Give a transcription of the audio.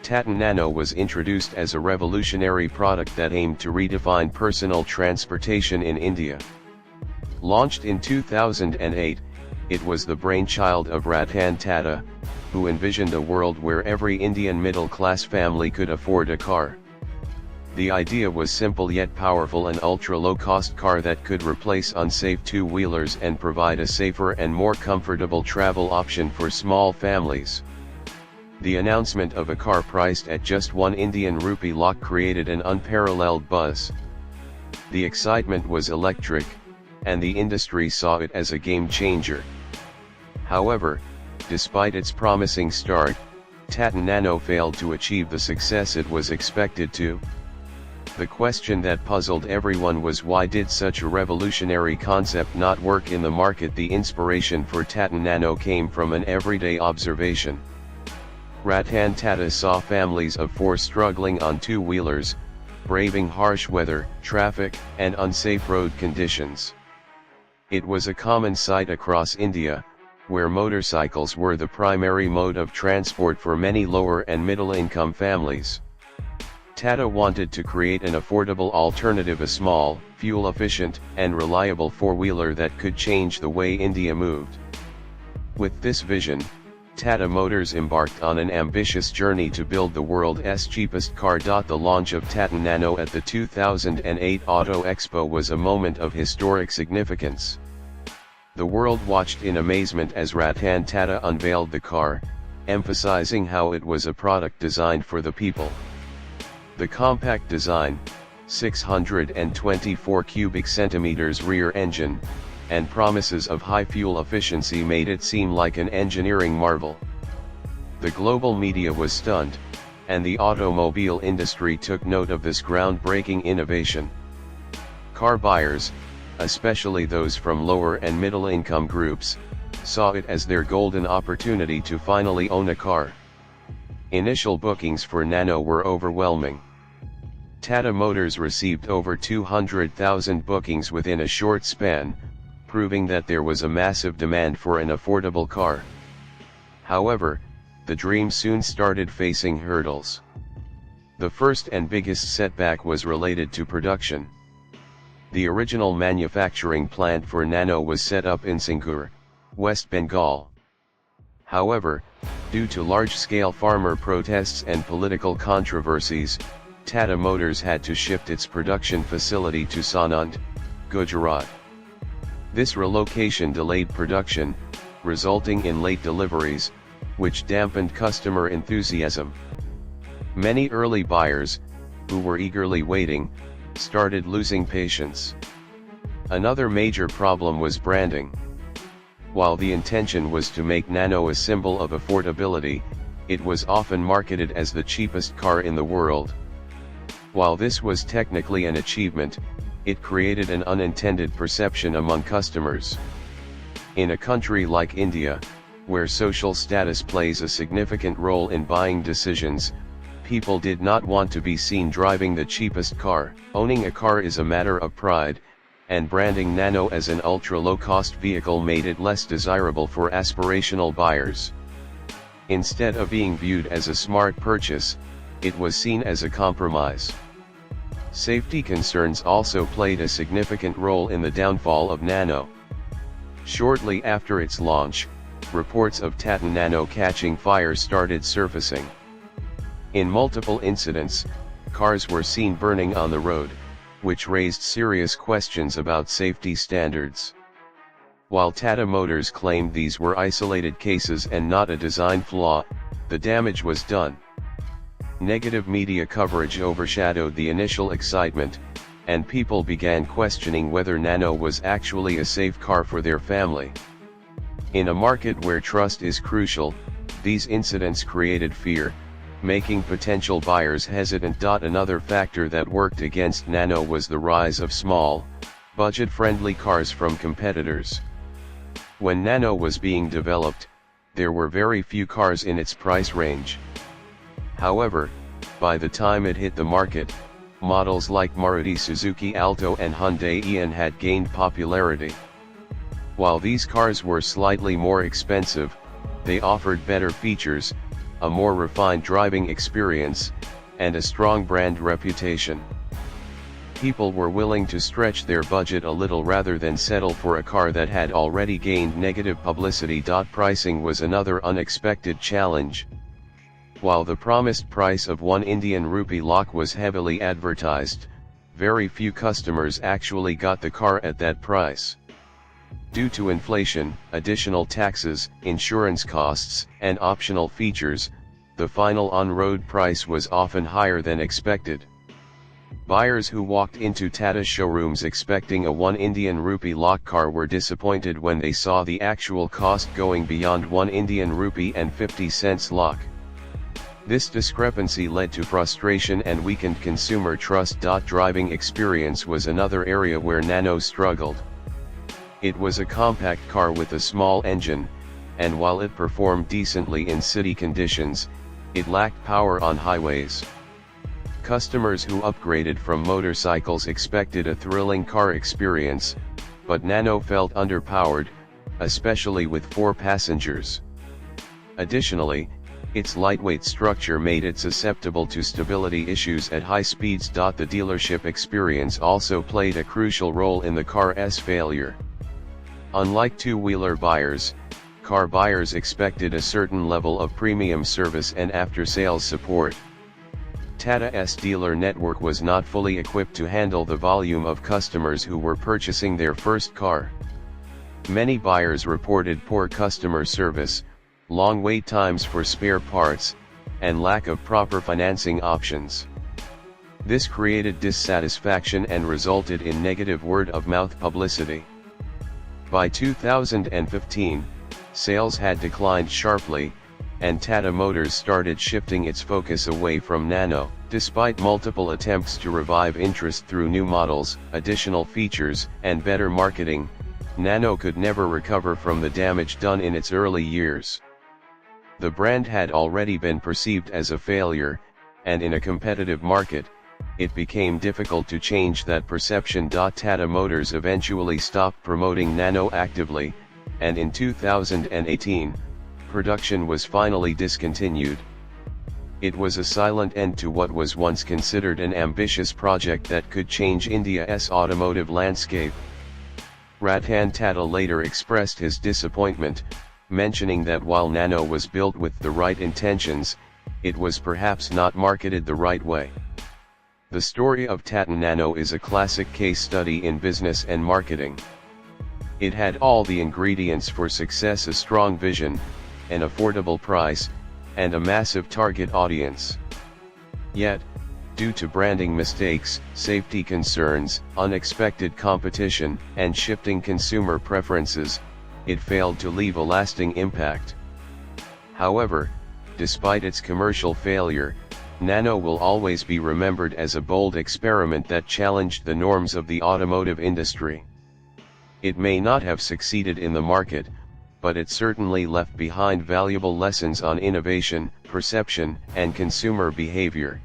Tata Nano was introduced as a revolutionary product that aimed to redefine personal transportation in India. Launched in 2008, it was the brainchild of Ratan Tata, who envisioned a world where every Indian middle-class family could afford a car. The idea was simple yet powerful: an ultra-low-cost car that could replace unsafe two-wheelers and provide a safer and more comfortable travel option for small families. The announcement of a car priced at just ₹1 Lakh created an unparalleled buzz. The excitement was electric, and the industry saw it as a game-changer. However, despite its promising start, Tata Nano failed to achieve the success it was expected to. The question that puzzled everyone was, why did such a revolutionary concept not work in the market? The inspiration for Tata Nano came from an everyday observation. Ratan Tata saw families of four struggling on two-wheelers, braving harsh weather, traffic, and unsafe road conditions. It was a common sight across India, where motorcycles were the primary mode of transport for many lower and middle-income families. Tata wanted to create an affordable alternative, a small, fuel-efficient, and reliable four-wheeler that could change the way India moved. With this vision, Tata Motors embarked on an ambitious journey to build the world's cheapest car. The launch of Tata Nano at the 2008 Auto Expo was a moment of historic significance. The world watched in amazement as Ratan Tata unveiled the car, emphasizing how it was a product designed for the people. The compact design, 624 cubic centimeters rear engine, and promises of high fuel efficiency made it seem like an engineering marvel. The global media was stunned, and the automobile industry took note of this groundbreaking innovation. Car buyers, especially those from lower and middle income groups, saw it as their golden opportunity to finally own a car. Initial bookings for Nano were overwhelming. Tata Motors received over 200,000 bookings within a short span, proving that there was a massive demand for an affordable car. However, the dream soon started facing hurdles. The first and biggest setback was related to production. The original manufacturing plant for Nano was set up in Singur, West Bengal. However, due to large-scale farmer protests and political controversies, Tata Motors had to shift its production facility to Sanand, Gujarat. This relocation delayed production, resulting in late deliveries, which dampened customer enthusiasm. Many early buyers, who were eagerly waiting, started losing patience. Another major problem was branding. While the intention was to make Nano a symbol of affordability, it was often marketed as the cheapest car in the world. While this was technically an achievement, it created an unintended perception among customers. In a country like India, where social status plays a significant role in buying decisions, people did not want to be seen driving the cheapest car. Owning a car is a matter of pride, and branding Nano as an ultra-low-cost vehicle made it less desirable for aspirational buyers. Instead of being viewed as a smart purchase, it was seen as a compromise. Safety concerns also played a significant role in the downfall of Nano. Shortly after its launch, reports of Tata Nano catching fire started surfacing. In multiple incidents, cars were seen burning on the road, which raised serious questions about safety standards. While Tata Motors claimed these were isolated cases and not a design flaw, the damage was done. Negative media coverage overshadowed the initial excitement, and people began questioning whether Nano was actually a safe car for their family. In a market where trust is crucial, these incidents created fear, making potential buyers hesitant. Another factor that worked against Nano was the rise of small, budget-friendly cars from competitors. When Nano was being developed, there were very few cars in its price range. However, by the time it hit the market, models like Maruti Suzuki Alto and Hyundai Eon had gained popularity. While these cars were slightly more expensive, they offered better features, a more refined driving experience, and a strong brand reputation. People were willing to stretch their budget a little rather than settle for a car that had already gained negative publicity. Pricing was another unexpected challenge. While the promised price of 1 Indian rupee Lakh was heavily advertised, very few customers actually got the car at that price. Due to inflation, additional taxes, insurance costs, and optional features, the final on-road price was often higher than expected. Buyers who walked into Tata showrooms expecting a 1 Indian rupee Lakh car were disappointed when they saw the actual cost going beyond 1 Indian rupee and 50 cents Lakh. This discrepancy led to frustration and weakened consumer trust. Driving experience was another area where Nano struggled. It was a compact car with a small engine, and while it performed decently in city conditions, it lacked power on highways. Customers who upgraded from motorcycles expected a thrilling car experience, but Nano felt underpowered, especially with 4 passengers. Additionally, its lightweight structure made it susceptible to stability issues at high speeds. The dealership experience also played a crucial role in the car's failure. Unlike two-wheeler buyers, car buyers expected a certain level of premium service and after-sales support. Tata's dealer network was not fully equipped to handle the volume of customers who were purchasing their first car. Many buyers reported poor customer service, long wait times for spare parts, and lack of proper financing options. This created dissatisfaction and resulted in negative word-of-mouth publicity. By 2015, sales had declined sharply, and Tata Motors started shifting its focus away from Nano. Despite multiple attempts to revive interest through new models, additional features, and better marketing, Nano could never recover from the damage done in its early years. The brand had already been perceived as a failure, and in a competitive market, it became difficult to change that perception. Tata Motors eventually stopped promoting Nano actively, and in 2018, production was finally discontinued. It was a silent end to what was once considered an ambitious project that could change India's automotive landscape. Ratan Tata later expressed his disappointment, mentioning that while Nano was built with the right intentions, it was perhaps not marketed the right way. The story of Tata Nano is a classic case study in business and marketing. It had all the ingredients for success: a strong vision, an affordable price, and a massive target audience. Yet, due to branding mistakes, safety concerns, unexpected competition, and shifting consumer preferences, it failed to leave a lasting impact. However, despite its commercial failure, Nano will always be remembered as a bold experiment that challenged the norms of the automotive industry. It may not have succeeded in the market, but it certainly left behind valuable lessons on innovation, perception, and consumer behavior.